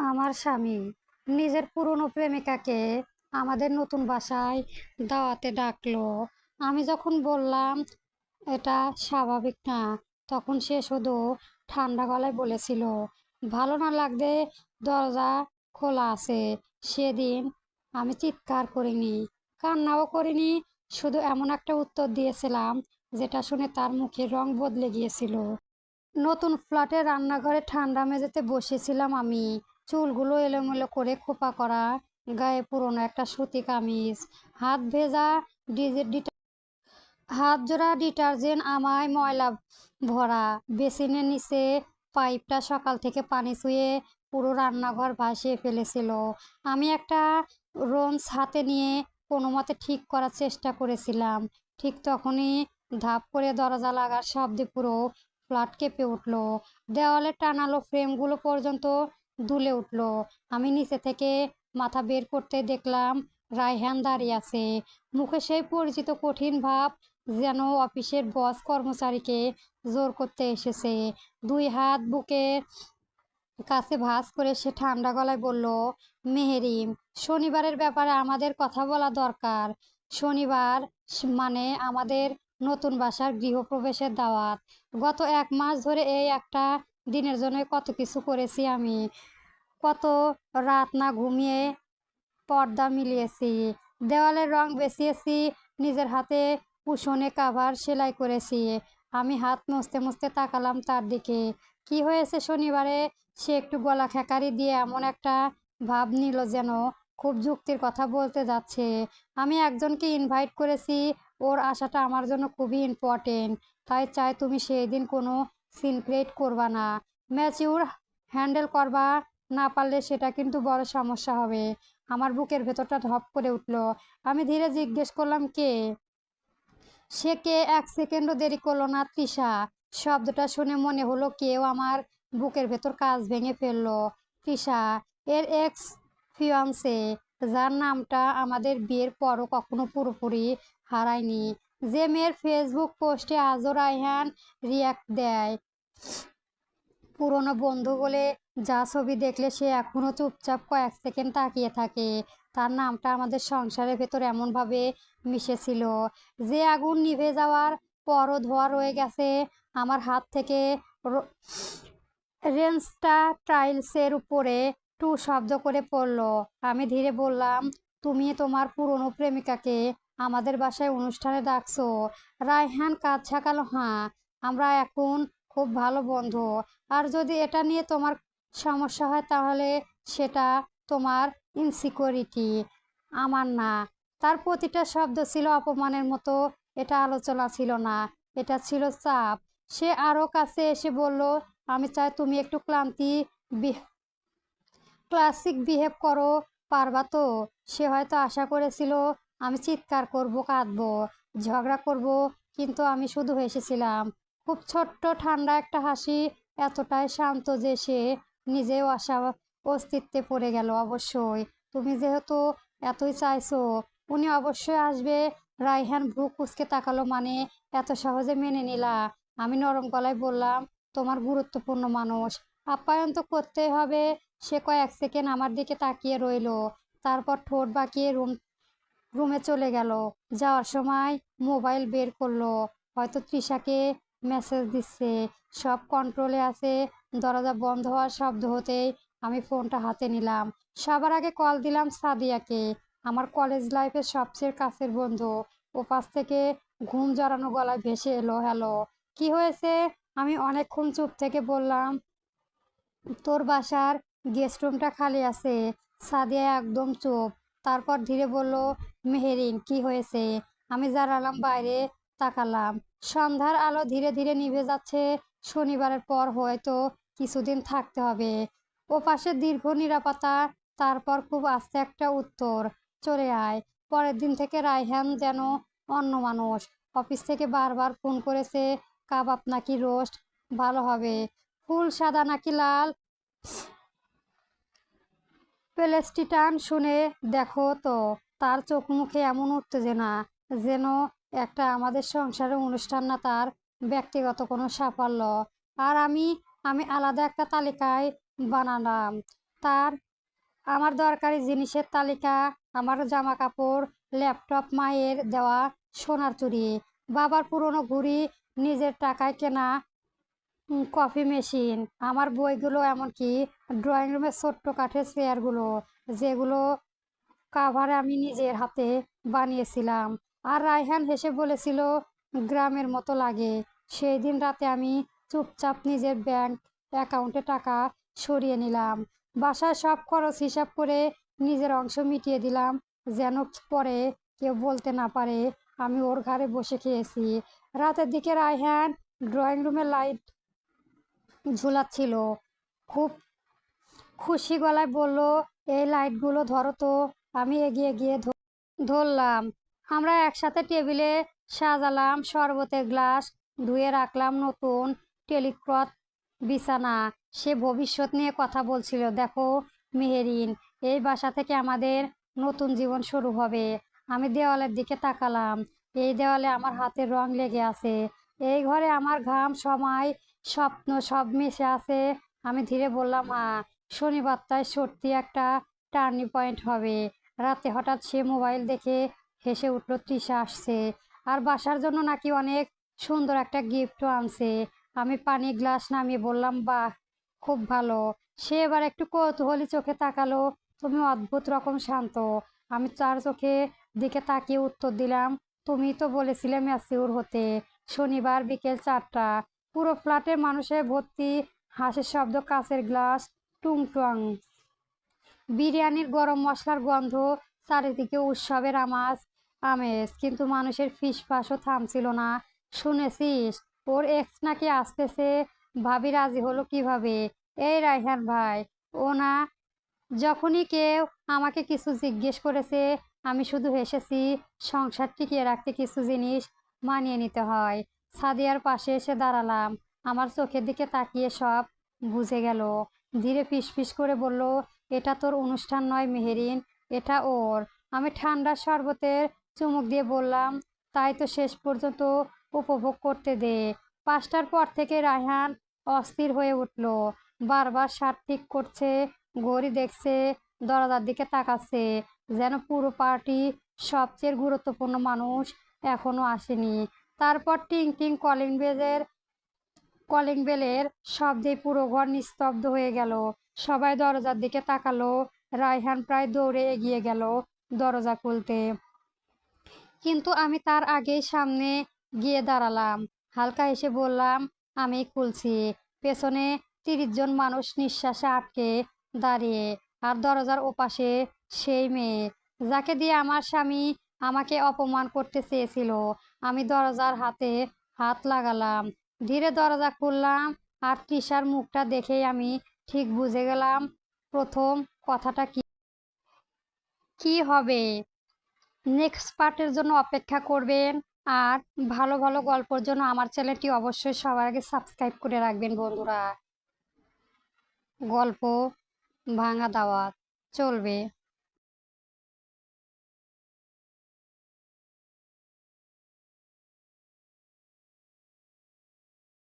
আমার স্বামী নিজের পুরনো প্রেমিকাকে আমাদের নতুন বাসায় দাওয়াতে ডাকলো। আমি যখন বললাম এটা স্বাভাবিক না, তখন সে শুধু ঠান্ডা গলায় বলেছিল, ভালো না লাগলে দরজা খোলা আছে। সেদিন আমি চিৎকার করিনি, কান্নাও করিনি, শুধু এমন একটা উত্তর দিয়েছিলাম যেটা শুনে তার মুখের রং বদলে গিয়েছিল। নতুন ফ্ল্যাটের রান্নাঘরে ঠান্ডা মেঝেতে বসেছিলাম আমি, চুলগুলো এলোমেলো করে খোপা করা, গায়ে পুরনো একটা সুতি কামিজ, হাত ভেজা হাত জোড়া ডিটারজেন্ট আমায় ময়লা ভরা। বেসিনের নিচে পাইপটা সকাল থেকে পানি ছুঁয়ে পুরো রান্নাঘর ভাসিয়ে ফেলেছিল। আমি একটা রোন্স হাতে নিয়ে কোনো মতে ঠিক করার চেষ্টা করেছিলাম। ঠিক তখনই ধাপ করে দরজা লাগার শব্দে পুরো ফ্ল্যাট কেঁপে উঠল। দেওয়ালে টানালো ফ্রেমগুলো পর্যন্ত দুলে উঠল। আমি নিচে থেকে মাথা বের করতে দেখলাম রায়হান দাঁড়িয়ে আছে, মুখে সেই পরিচিত কঠিন ভাব, যেন অফিসের বস কর্মচারীকে জোর করতে এসেছে। দুই হাত বুকের কাছে ভাঁজ করে সে ঠান্ডা গলায় বলল, মেহেরিম, শনিবারের ব্যাপারে আমাদের কথা বলা দরকার। শনিবার মানে আমাদের নতুন বাসার গৃহপ্রবেশের দাওয়াত। গত 1 মাস ধরে এই একটা দিনের জন্য কত কিছু করেছি আমি, কত রাত না ঘুমিয়ে পর্দা মিলিয়েছি, দেওয়ালের রং বেছিয়েছি, নিজের হাতে কুশনে কাভার সেলাই করেছি। আমি হাত মুছতে মুছতে তাকালাম তার দিকে। কি হয়েছে শনিবারে? সে একটু গলা খেকারি দিয়ে এমন একটা ভাব নিল যেন খুব যুক্তির কথা বলতে যাচ্ছে। আমি একজনকে ইনভাইট করেছি, ওর আসাটা আমার জন্য খুবই ইম্পর্টেন্ট। তাই চাই তুমি সেই দিন কোনো সিন ক্রিয়েট করবা না, ম্যাচিউর হ্যান্ডেল করবা। না পারলে সেটা কিন্তু বড় সমস্যা হবে। আমার বুকের ভেতরটা ধপ করে উঠল। আমি ধীরে জিজ্ঞেস করলাম, কে? সে কে 1 সেকেন্ডও দেরি করলো না। তৃষা। শব্দটা শুনে মনে হলো কেউ আমার বুকের ভেতর কাঁচ ভেঙে ফেললো। তৃষা, এর এক্স ফিয়ান্সে, যার নামটা আমাদের বিয়ের পরও কখনো পুরোপুরি হারায়নি, যে মেয়ের ফেসবুক পোস্টে আজও রায়হান রিয়াক্ট দেয়। পুরনো বন্ধু বলে যা ছবি দেখলে সে এখনো চুপচাপ কয়েক সেকেন্ড তাকিয়ে থাকে। তার নামটা আমাদের সংসারের ভেতর এমনভাবে মিশেছিল যে আগুন নিভে যাওয়ার পরও ধোঁয়া রয়ে গেছে। আমার হাত থেকে রেঞ্চটা টাইলসের উপরে টু শব্দ করে পড়ল। আমি ধীরে বললাম, তুমি তোমার পুরনো প্রেমিকাকে আমাদের বাসায় অনুষ্ঠানে ডাকছো? রায়হান কাঁধ ঝাঁকালো, হ্যাঁ, আমরা এখন খুব ভালো বন্ধু। আর যদি এটা নিয়ে তোমার সমস্যা হয় তাহলে সেটা তোমার ইনসিকিউরিটি, আমার না। তার প্রতিটা শব্দ ছিল অপমানের মতো। এটা আলোচনা ছিল না, এটা ছিল চাপ। সে আরো কাছে এসে বলল, আমি চাই তুমি একটু ক্লাসিক বিহেভ করো, পারবা তো? সে হয়তো আশা করেছিল আমি চিৎকার করব, কাঁদবো, ঝগড়া করব, কিন্তু আমি শুধু হেসেছিলাম। খুব ছোট্ট ঠান্ডা একটা হাসি, এতটাই শান্ত যে সে নিজেও অস্তিত্বে পড়ে গেল। অবশ্যই, তুমি যেহেতু এতই চাইছো, উনি অবশ্যই আসবে। রায়হান ভ্রু কুঁচকে তাকালো, মানে এত সহজে মেনে নিলা? আমি নরম গলায় বললাম, তোমার গুরুত্বপূর্ণ মানুষ, আপ্যায়ন তো করতেই হবে। সে কয়েক সেকেন্ড আমার দিকে তাকিয়ে রইল, তারপর ঠোঁট বাঁকিয়ে রুমে চলে গেল। যাওয়ার সময় মোবাইল বের করলো, হয়তো তৃষাকে মেসেজ দিচ্ছে। সব কন্ট্রোলে আছে। দরজা বন্ধ হওয়ার শব্দ হতেই আমি ফোনটা হাতে নিলাম। সবার আগে কল দিলাম সাদিয়াকে, আমার কলেজ লাইফের সবচেয়ে কাছের বন্ধু। ওপাশ থেকে ঘুম জড়ানো গলায় ভেসে এলো, হ্যালো। কি হয়েছে? আমি অনেকক্ষণ চুপ থেকে বললাম, তোর বাসার গেস্ট রুমটা খালি আছে। সাদিয়া একদম চুপ, তারপর ধীরে বলল, মেহেরিন, কি হয়েছে? আমি জানালাম বাইরে তাকালাম। সন্ধ্যার আলো ধীরে ধীরে নিভে যাচ্ছে। শনিবারের পর হয়তো কিছুদিন থাকতে হবে। ও পাশে দীর্ঘ নিরাপত্তা, তারপর খুব আস্তে একটা উত্তর, চলে আয়। পরের দিন থেকে রায়হান যেন অন্য মানুষ। অফিস থেকে বারবার ফোন করেছে, কাবাব নাকি রোস্ট ভালো হবে, ফুল সাদা নাকি লাল, প্যালেস্টিটান শুনে দেখো তো। তার চোখ মুখে এমন উত্তেজনা যেন একটা আমাদের সংসারের অনুষ্ঠান না, তার ব্যক্তিগত কোনো সাফল্য। আর আমি আমি আলাদা একটা তালিকায় বানালাম, তার আমার দরকারি জিনিসের তালিকা, আমার জামা কাপড়, ল্যাপটপ, মায়ের দেওয়া সোনার চুড়ি, বাবার পুরনো ঘড়ি, নিজের টাকায় কেনা কফি মেশিন, আমার বইগুলো, এমনকি ড্রয়িং রুমের ছোট্ট কাঠের চেয়ারগুলো যেগুলো কাভার আমি নিজের হাতে বানিয়েছিলাম। আর রায়হান হেসে বলেছিল, গ্রামের মতো লাগে। সেই দিন রাতে আমি চুপচাপ নিজের ব্যাংক অ্যাকাউন্টে টাকা সরিয়ে নিলাম, বাসার সব খরচ হিসাব করে নিজের অংশ মিটিয়ে দিলাম, যেন পরে কেউ বলতে না পারে আমি ওর ঘরে বসে খেয়েছি। রাতের দিকে রায়হান ড্রয়িং রুমে লাইট ঝুলাচ্ছিল, খুব খুশি গলায় বলল, এই লাইটগুলো ধরো তো। আমি এগিয়ে গিয়ে ধরলাম। আমরা একসাথে টেবিলে সাজালাম শরবতের গ্লাস, ধুয়ে রাখলাম নতুন টেলিক্লথ বিছানা। সে ভবিষ্যৎ নিয়ে কথা বলছিল। দেখো মেহেরিন, এই বাসা থেকে আমাদের নতুন জীবন শুরু হবে। আমি দেওয়ালের দিকে তাকালাম। এই দেওয়ালে আমার হাতের রং লেগে আছে। এই ঘরে আমার ঘাম, সময়, স্বপ্ন সব মিশে আছে। আমি ধীরে বললাম, হ্যাঁ, শনিবারটায় সত্যি একটা টার্নিং পয়েন্ট হবে। রাতে হঠাৎ সে মোবাইল দেখে হেসে উঠল, তৃষা আসছে, আর বাসার জন্য নাকি অনেক সুন্দর একটা গিফটও আনছে। আমি পানি গ্লাস নামিয়ে বললাম, বাহ, খুব ভালো। সে এবার একটু কৌতূহলী চোখে তাকালো, তুমি অদ্ভুত রকম শান্ত। আমি তার চোখে দিকে তাকিয়ে উত্তর দিলাম, তুমি তো বলেছিলে ম্যাচিউর হতে। শনিবার বিকেল 4টা, পুরো ফ্ল্যাটের মানুষের ভর্তি, হাসির শব্দ, কাঁচের গ্লাস, টুংটাং বিরিয়ানির গরম মশলার গন্ধ, চারিদিকে উৎসবের আমেজ, কিন্তু মানুষের ফিসফাসও থামছিল না। শুনেছিস ওর এক্স নাকি আসতেছে? ভাবি রাজি হলো কিভাবে? এই রায়হান ভাই, ও না। যখনই কেউ আমাকে কিছু জিজ্ঞেস করেছে, আমি শুধু হেসেছি। সংসার টিকিয়ে রাখতে কিছু জিনিস মানিয়ে নিতে হয়। সাদিয়ার পাশে এসে দাঁড়ালাম। আমার চোখের দিকে তাকিয়ে সব বুঝে গেল। ধীরে ফিসফিস করে বলল, এটা তোর অনুষ্ঠান নয় মেহেরিন, এটা ওর। আমি ঠান্ডা শরবতের চুমুক দিয়ে বললাম, তাই তো শেষ পর্যন্ত উপভোগ করতে দে। 5টার পর থেকে রায়হান অস্থির হয়ে উঠল, বারবার শার্ট ঠিক করছে, ঘড়ি দেখছে, দরজার দিকে তাকাচ্ছে, যেন পুরো পার্টি সবচেয়ে গুরুত্বপূর্ণ মানুষ এখনো আসেনি। তারপর টিং টিং কলিং বেলের শব্দে পুরো ঘর নিস্তব্ধ হয়ে গেল। সবাই দরজার দিকে তাকালো। রায়হান প্রায় দৌড়ে এগিয়ে গেল দরজা খুলতে, কিন্তু আমি তার আগেই সামনে গিয়ে দাঁড়ালাম। হালকা হেসে বললাম, আমি খুলছি। পেছনে 30 জন মানুষ নিঃশ্বাসে আটকে দাঁড়িয়ে, আর দরজার ওপাশে সেই মেয়ে যাকে দিয়ে আমার স্বামী আমাকে অপমান করতে চেয়েছিল। আমি দরজার হাতে হাত লাগালাম, ধীরে দরজা খুললাম, আর তৃষার মুখটা দেখেই আমি ঠিক বুঝে গেলাম প্রথম কথাটা কি কি হবে। নেক্সট পার্টের জন্য অপেক্ষা করবেন। আর ভালো ভালো গল্পের জন্য আমার চ্যানেলটি অবশ্যই সবার আগে সাবস্ক্রাইব করে রাখবেন বন্ধুরা। গল্প ভাঙা দাওয়াত চলবে।